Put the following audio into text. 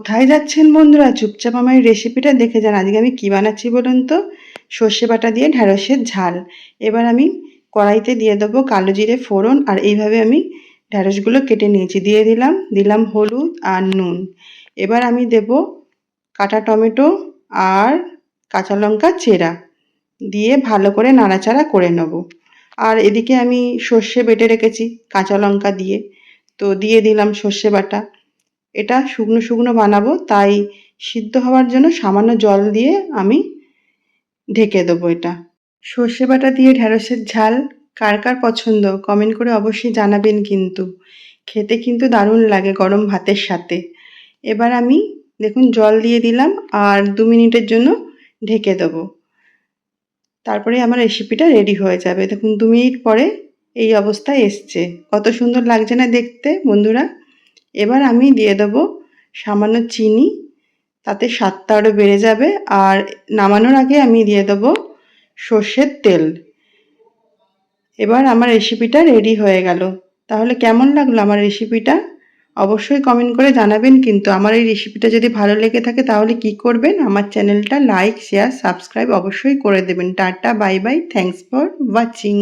কোথায় যাচ্ছেন বন্ধুরা? চুপচাপ আমার এই রেসিপিটা দেখে যান। আজকে আমি কি বানাচ্ছি বলুন তো? সর্ষে বাটা দিয়ে ঢ্যাঁড়সের ঝাল। এবার আমি কড়াইতে দিয়ে দেবো কালো জিরে ফোড়ন, আর এইভাবে আমি ঢ্যাঁড়সগুলো কেটে নিয়েছি। দিলাম হলুদ আর নুন। এবার আমি দেব কাটা টমেটো আর কাঁচা লঙ্কা চেরা, দিয়ে ভালো করে নাড়াচাড়া করে নেব। আর এদিকে আমি সর্ষে বেটে রেখেছি কাঁচা লঙ্কা দিয়ে, তো দিয়ে দিলাম সর্ষে বাটা। এটা শুকনো শুকনো বানাবো, তাই সিদ্ধ হওয়ার জন্য সামান্য জল দিয়ে আমি ঢেকে দেবো এটা। সর্ষে বাটা দিয়ে ঢ্যাঁড়সের ঝাল কার কার পছন্দ কমেন্ট করে অবশ্যই জানাবেন কিন্তু। খেতে কিন্তু দারুণ লাগে গরম ভাতের সাথে। এবার আমি দেখুন জল দিয়ে দিলাম আর 2 মিনিটের জন্য ঢেকে দেবো। তারপরে আমার রেসিপিটা রেডি হয়ে যাবে। দেখুন 2 মিনিট পরে এই অবস্থায় এসছে। কত সুন্দর লাগছে না দেখতে বন্ধুরা? এবার আমি দিয়ে দেবো সামান্য চিনি, তাতে স্বাদটা আরও বেড়ে যাবে। আর নামানোর আগে আমি দিয়ে দেবো সর্ষের তেল। এবার আমার রেসিপিটা রেডি হয়ে গেল। তাহলে কেমন লাগলো আমার রেসিপিটা? অবশ্যই কমেন্ট করে জানাবেন কিন্তু। আমার এই রেসিপিটা যদি ভালো লেগে থাকে তাহলে কি করবেন? আমার চ্যানেলটা লাইক, শেয়ার, সাবস্ক্রাইব অবশ্যই করে দেবেন। Tata, bye bye, thanks for watching.